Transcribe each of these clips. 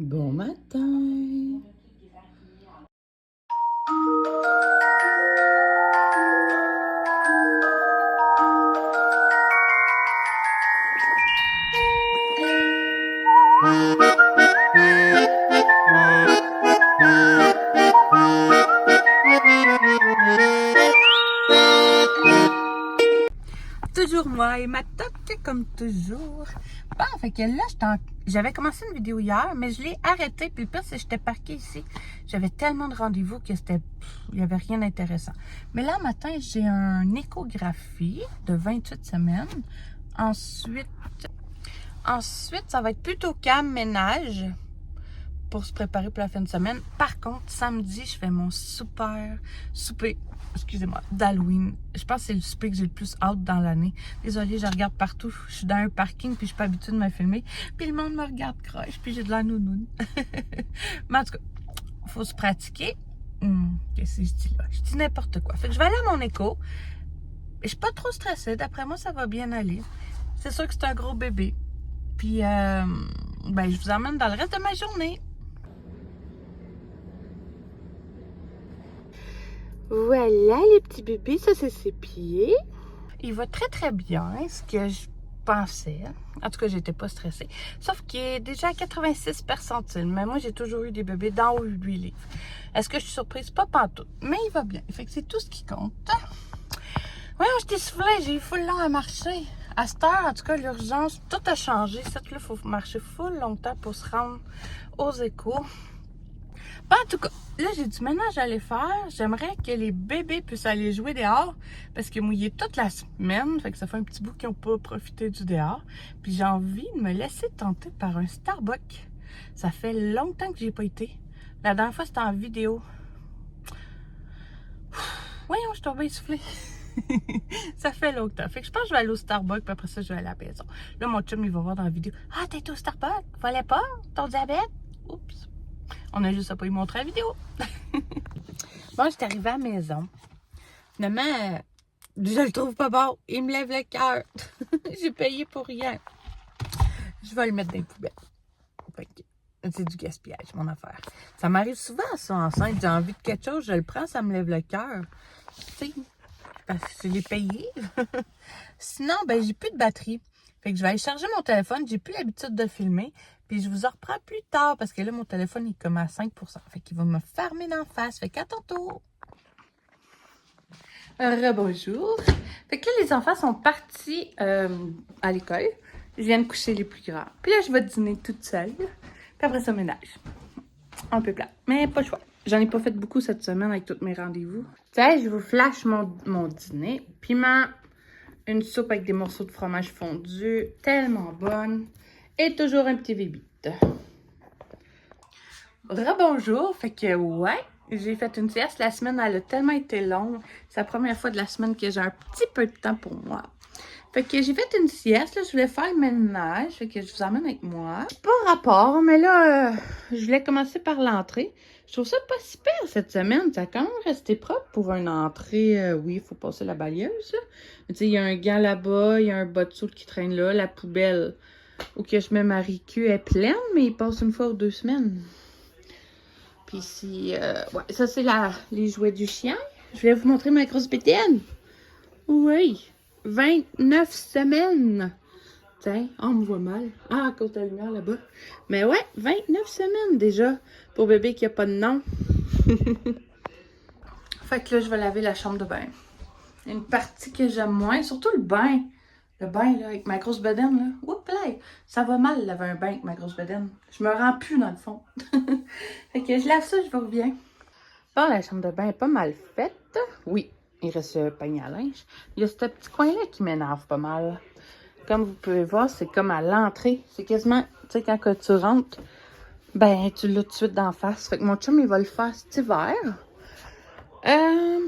Bon matin! Toujours moi et ma toque comme toujours. Bon, fait que là, j'avais commencé une vidéo hier, mais je l'ai arrêtée. Puis le pire, c'est que j'étais parquée ici. J'avais tellement de rendez-vous que il n'y avait rien d'intéressant. Mais là, matin, j'ai une échographie de 28 semaines. Ensuite, ça va être plutôt calme, ménage, pour se préparer pour la fin de semaine. Par contre, samedi, je fais mon super souper, excusez-moi, d'Halloween. Je pense que c'est le souper que j'ai le plus hâte dans l'année. Désolée, je regarde partout. Je suis dans un parking, puis je suis pas habituée de me filmer. Puis le monde me regarde croche, puis j'ai de la nounoune. Mais en tout cas, il faut se pratiquer. Qu'est-ce que je dis là? Je dis n'importe quoi. Fait que je vais aller à mon écho. Je suis pas trop stressée. D'après moi, ça va bien aller. C'est sûr que c'est un gros bébé. Puis, je vous emmène dans le reste de ma journée. Voilà les petits bébés, ça c'est ses pieds. Il va très très bien, ce que je pensais. En tout cas, j'étais pas stressée. Sauf qu'il est déjà à 86 percentiles. Mais moi, j'ai toujours eu des bébés d'en haut de 8 livres. Est-ce que je suis surprise? Pas pantoute. Mais il va bien. Fait que c'est tout ce qui compte. Voyons, je t'ai soufflé, j'ai eu full long à marcher. À cette heure, en tout cas, l'urgence, tout a changé. Cette là, il faut marcher full longtemps pour se rendre aux échos. Ben, en tout cas, là, j'ai du ménage à aller faire. J'aimerais que les bébés puissent aller jouer dehors parce qu'ils mouillé toute la semaine. Fait que ça fait un petit bout qu'ils n'ont pas profité du dehors. Puis j'ai envie de me laisser tenter par un Starbucks. Ça fait longtemps que j'ai pas été. La dernière fois, c'était en vidéo. Voyons, je suis tombée essoufflée. Ça fait longtemps. Fait que je pense que je vais aller au Starbucks, puis après ça, je vais aller à la maison. Là, mon chum, il va voir dans la vidéo. Ah, t'es au Starbucks? Fallait pas? Ton diabète? Oups. On a juste à pas y montrer la vidéo. Bon, je suis arrivée à la maison. Finalement, je le trouve pas bon. Il me lève le cœur. J'ai payé pour rien. Je vais le mettre dans les poubelles. C'est du gaspillage, mon affaire. Ça m'arrive souvent, ça, enceinte. J'ai envie de quelque chose, je le prends, ça me lève le cœur. Tu sais, parce que je l'ai payé. Sinon, j'ai plus de batterie. Fait que je vais aller charger mon téléphone. J'ai plus l'habitude de filmer. Puis je vous en reprends plus tard parce que là, mon téléphone est comme à 5%. Fait qu'il va me fermer d'en face. Fait qu'à tantôt. Rebonjour. Fait que là, les enfants sont partis à l'école. Je viens de coucher les plus grands. Puis là, je vais dîner toute seule. Puis après ça, ménage. Un peu plat. Mais pas le choix. J'en ai pas fait beaucoup cette semaine avec tous mes rendez-vous. Tu sais, je vous flash mon dîner. Piment, une soupe avec des morceaux de fromage fondu. Tellement bonne. Et toujours un petit bébite. Rebonjour. Fait que ouais, j'ai fait une sieste. La semaine, elle a tellement été longue. C'est la première fois de la semaine que j'ai un petit peu de temps pour moi. Fait que j'ai fait une sieste, là, je voulais faire le ménage, fait que je vous emmène avec moi. Pas rapport, mais là, je voulais commencer par l'entrée. Je trouve ça pas si pire cette semaine, ça a quand même resté propre pour une entrée. Oui, il faut passer la balayeuse, là. Tu sais, il y a un gant là-bas, il y a un bas de soute qui traîne là, la poubelle où que je mets ma RICU est pleine, mais il passe une fois ou 2 semaines. Puis ici, ouais, ça c'est les jouets du chien. Je vais vous montrer ma grosse bétaine. Oui. 29 semaines. Tiens, on me voit mal. Ah, à cause de la lumière là-bas. Mais ouais, 29 semaines déjà pour bébé qui a pas de nom. Fait que là, je vais laver la chambre de bain. Il y a une partie que j'aime moins, surtout le bain. Le bain, là, avec ma grosse bedaine, là. Oups, là, ça va mal laver un bain avec ma grosse bedaine. Je me rends plus dans le fond. Fait que je lave ça, je vous reviens. Bon, la chambre de bain est pas mal faite. Oui. Il reste le panier à linge. Il y a ce petit coin-là qui m'énerve pas mal. Comme vous pouvez voir, c'est comme à l'entrée. C'est quasiment, tu sais, quand que tu rentres, tu l'as tout de suite d'en face. Fait que mon chum, il va le faire cet hiver.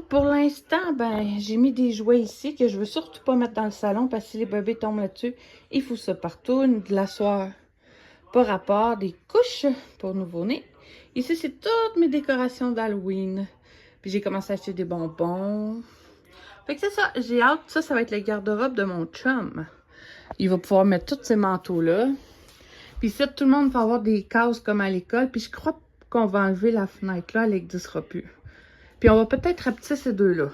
Pour l'instant, j'ai mis des jouets ici que je veux surtout pas mettre dans le salon parce que si les bébés tombent là-dessus, il faut ça partout. Une glaçoire par rapport, des couches pour nouveau-né. Ici, c'est toutes mes décorations d'Halloween. Puis j'ai commencé à acheter des bonbons. Fait que c'est ça, j'ai hâte. Ça va être le garde-robe de mon chum. Il va pouvoir mettre tous ces manteaux-là. Puis ici, tout le monde va avoir des cases comme à l'école. Puis je crois qu'on va enlever la fenêtre là, elle n'existera plus. Puis on va peut-être rapetisser ces deux-là.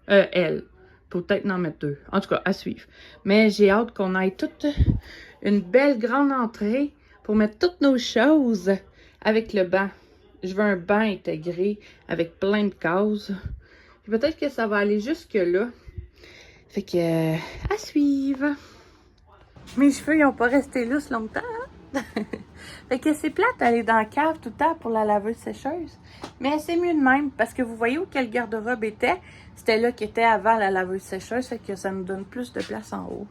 Elle. Peut-être en mettre deux. En tout cas, à suivre. Mais j'ai hâte qu'on ait toute une belle grande entrée pour mettre toutes nos choses avec le banc. Je veux un banc intégré avec plein de cases. Puis peut-être que ça va aller jusque là. Fait que, à suivre. Mes cheveux, ils n'ont pas resté lousses longtemps. Hein? Fait que c'est plate d'aller dans la cave tout le temps pour la laveuse sécheuse. Mais c'est mieux de même parce que vous voyez où quel garde-robe était. C'était là qui était avant la laveuse sécheuse. Fait que ça nous donne plus de place en haut.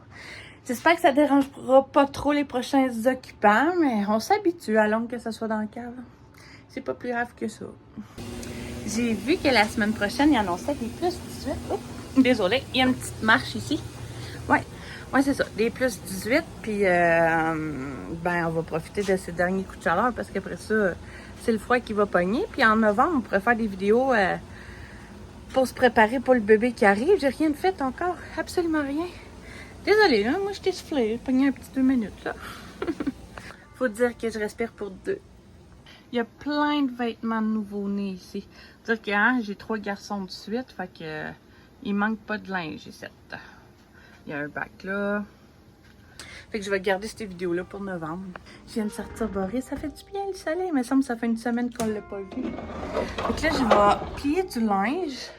J'espère que ça dérangera pas trop les prochains occupants. Mais on s'habitue à long que ça soit dans la cave. C'est pas plus grave que ça. J'ai vu que la semaine prochaine, il annonçait des plus 18. Oh, désolée, il y a une petite marche ici. Ouais, c'est ça. Des plus 18. Puis, ben, on va profiter de ces derniers coups de chaleur parce qu'après ça, c'est le froid qui va pogner. Puis en novembre, on pourrait faire des vidéos pour se préparer pour le bébé qui arrive. J'ai rien fait encore. Absolument rien. Désolée, hein? Moi, je t'ai soufflé. J'ai pogné un petit 2 minutes, là. Faut dire que je respire pour 2. Il y a plein de vêtements de nouveau-nés ici. Dire que hein, j'ai 3 garçons de suite, fait que il manque pas de linge ici. Il y a un bac là. Fait que je vais garder cette vidéo-là pour novembre. Je viens de sortir Boris, ça fait du bien le soleil. Il me semble que ça fait une semaine qu'on l'a pas vu. Fait que là, je vais plier du linge.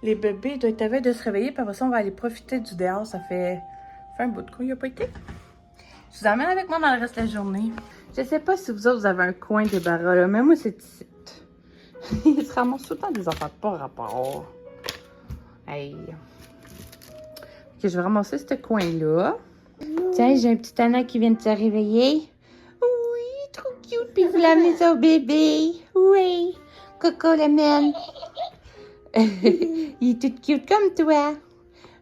Les bébés doivent être de se réveiller, puis après ça, on va aller profiter du dehors. Ça fait un bout de coup, il n'a pas été. Je vous emmène avec moi dans le reste de la journée. Je sais pas si vous autres, vous avez un coin débarras là, mais moi, c'est ici. Il se ramasse tout le temps des affaires pas rapport. Hey. Ok, je vais ramasser ce coin-là. Tiens, j'ai un petit Anna qui vient de se réveiller. Oui, trop cute. Puis vous l'amenez ça au bébé. Oui. Coco l'amène. Il est tout cute comme toi.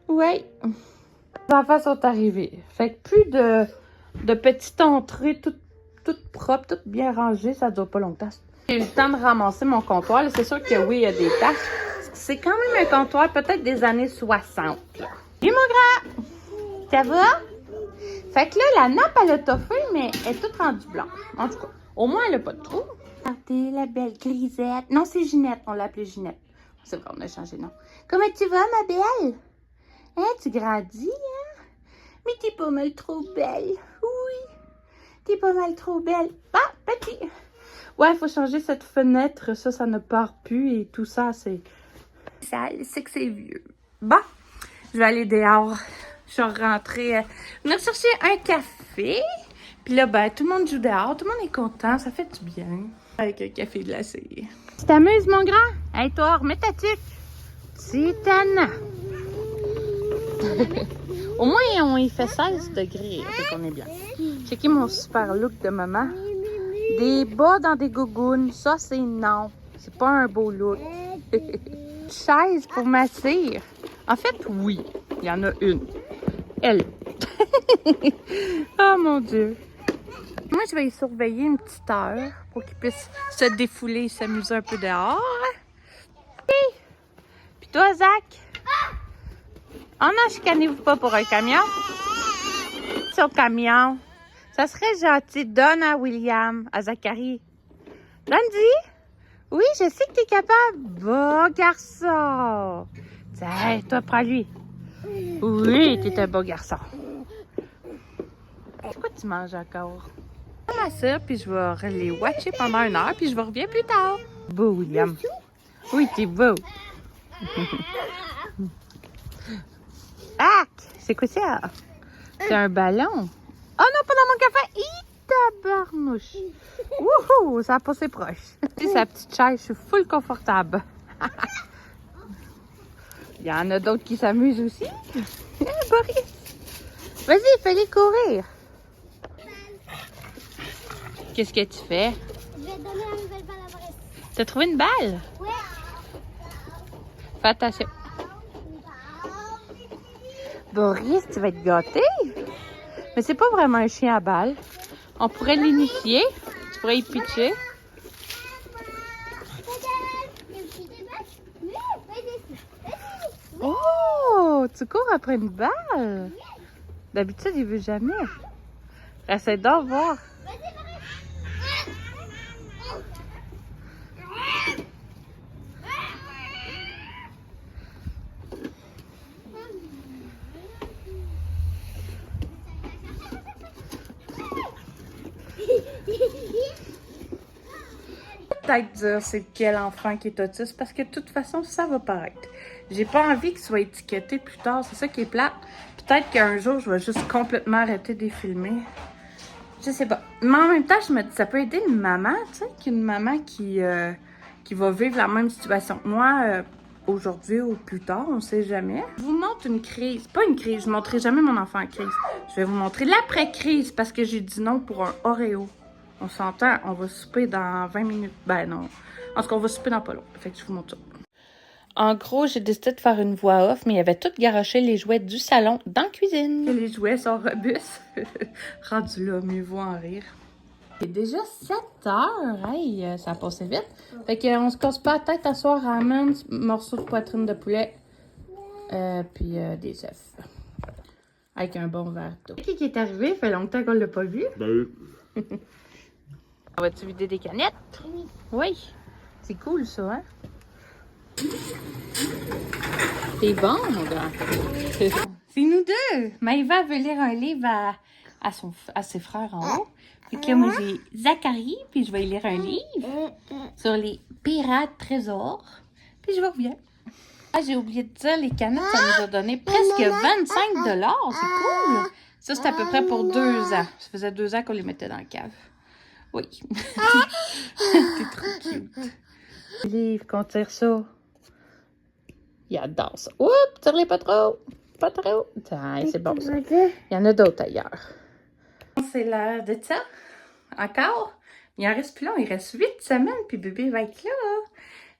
Oui. Les enfants sont arrivés. Fait que plus de petites entrées toutes propres, toutes bien rangées, ça ne dure pas longtemps. J'ai eu le temps de ramasser mon comptoir. C'est sûr que oui, il y a des taches. C'est quand même un comptoir peut-être des années 60. Là. Salut mon grand! Ça va? Fait que là, la nappe, elle a toffé, mais elle est toute rendue blanche. En tout cas, au moins, elle n'a pas de trou. Regardez la belle grisette. Non, c'est Ginette. On l'a appelée Ginette. C'est vrai, on a changé de nom. Comment tu vas, ma belle? Hein, tu grandis, hein? Mais t'es pas mal trop belle. Oui. T'es pas mal trop belle. Ah, petit. Ouais, il faut changer cette fenêtre. Ça ne part plus et tout ça, c'est sale. C'est que c'est vieux. Bon, je vais aller dehors. Je suis rentrée venir chercher un café. Puis là, ben, tout le monde joue dehors. Tout le monde est content. Ça fait du bien. Avec un café glacé. Tu t'amuses, mon grand? Hey, toi, remets ta tuque. C'est tannant. Au moins, on y fait 16 degrés. Fait qu'on est bien. Checkez mon super look de maman. Des bas dans des gougounes. Ça, c'est non. C'est pas un beau look. Chaise pour m'asseoir. En fait, oui. Il y en a une. Elle. Oh mon Dieu. Moi, je vais y surveiller une petite heure pour qu'il puisse se défouler et s'amuser un peu dehors. Hey. Puis toi, Zach? Oh non, chicanez-vous pas pour un camion. Sur le camion. Ça serait gentil. Donne à William, à Zachary. Donne-y. Oui, je sais que tu es capable. Bon garçon. Tiens, toi, prends-lui. Oui, tu es un beau garçon. Pourquoi tu manges encore? Je vais m'asseoir, puis je vais les watcher pendant 1 heure, puis je vais revenir plus tard. Beau, William. Oui, t'es beau. Ah! C'est quoi ça? C'est un ballon. Oh non, pas dans mon café! Tabarnouche! Wouhou! Ça a passé proche. C'est sa petite chaise, je suis full confortable. Il y en a d'autres qui s'amusent aussi. Boris! Vas-y, fais-les courir. Qu'est-ce que tu fais? Je vais donner la nouvelle balle à Boris. T'as trouvé une balle? Ouais. Fais attention. Boris, tu vas être gâté. Mais c'est pas vraiment un chien à balle. On pourrait l'initier. Tu pourrais y pitcher. Oh, tu cours après une balle. D'habitude, il veut jamais. Essaie d'en voir. Peut-être dire c'est quel enfant qui est autiste parce que de toute façon, ça va paraître. J'ai pas envie qu'il soit étiqueté plus tard, c'est ça qui est plate. Peut-être qu'un jour, je vais juste complètement arrêter de les filmer. Je sais pas. Mais en même temps, je me dis, ça peut aider une maman, tu sais, qu'une maman qui va vivre la même situation que moi aujourd'hui ou plus tard, on sait jamais. Je vous montre une crise. Pas une crise, je ne montrerai jamais mon enfant en crise. Je vais vous montrer l'après-crise parce que j'ai dit non pour un Oreo. On s'entend, on va souper dans 20 minutes. Ben non. En tout cas, on va souper dans pas long. Fait que je vous montre ça. En gros, j'ai décidé de faire une voix off, mais il y avait tout garoché les jouets du salon dans la cuisine. Et les jouets sont robustes. Rendu là, mieux vaut en rire. Il est déjà 7 heures. Hey, ça a passé vite. Fait qu'on se casse pas la tête à soir, ramen, morceaux de poitrine de poulet, puis des œufs. Avec un bon verre d'eau. Qui est arrivé? Ça fait longtemps qu'on l'a pas vu. Ben oui. On va-tu vider des canettes? Oui. Oui. C'est cool, ça, hein? C'est bon, mon grand. C'est nous deux. Maëva veut lire un livre à ses frères en haut. Puis que là, moi, j'ai Zachary, puis je vais lire un livre sur les pirates trésors. Puis je reviens. Ah, j'ai oublié de dire, les canettes, ça nous a donné presque 25 $. C'est cool. Ça, c'est à peu près pour 2 ans. Ça faisait 2 ans qu'on les mettait dans le cave. Oui. T'es trop cute. Le livre, qu'on tire ça. Il adore ça. Oups, tire-les pas trop. Pas trop. Tiens, c'est bon ça. Il y en a d'autres ailleurs. C'est l'heure de ça. Encore. Il en reste plus long. Il reste 8 semaines, puis bébé va être là.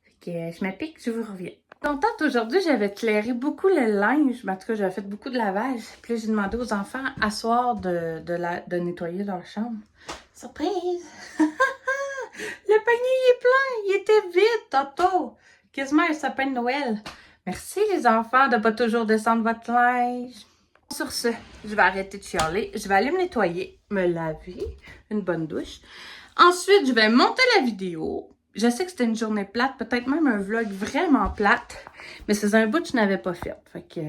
Fait que je m'applique, je vous reviens. Contente aujourd'hui, j'avais éclairé beaucoup le linge. En tout cas, j'avais fait beaucoup de lavage. Puis là, j'ai demandé aux enfants à soir de nettoyer leur chambre. Surprise! Le panier il est plein. Il était vide, Toto. Quasiment un sapin de Noël. Merci les enfants de pas toujours descendre votre linge. Sur ce, je vais arrêter de chialer. Je vais aller me nettoyer, me laver, une bonne douche. Ensuite, je vais monter la vidéo. Je sais que c'était une journée plate, peut-être même un vlog vraiment plate. Mais c'est un bout que je n'avais pas fait. Fait que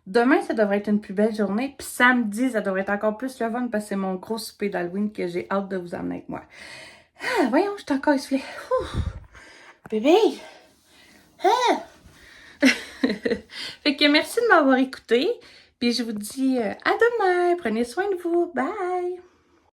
demain, ça devrait être une plus belle journée. Puis samedi, ça devrait être encore plus le fun parce que c'est mon gros souper d'Halloween que j'ai hâte de vous emmener avec moi. Ah, voyons, je suis encore essoufflée. Bébé! Ah! Fait que merci de m'avoir écouté. Puis je vous dis à demain. Prenez soin de vous. Bye!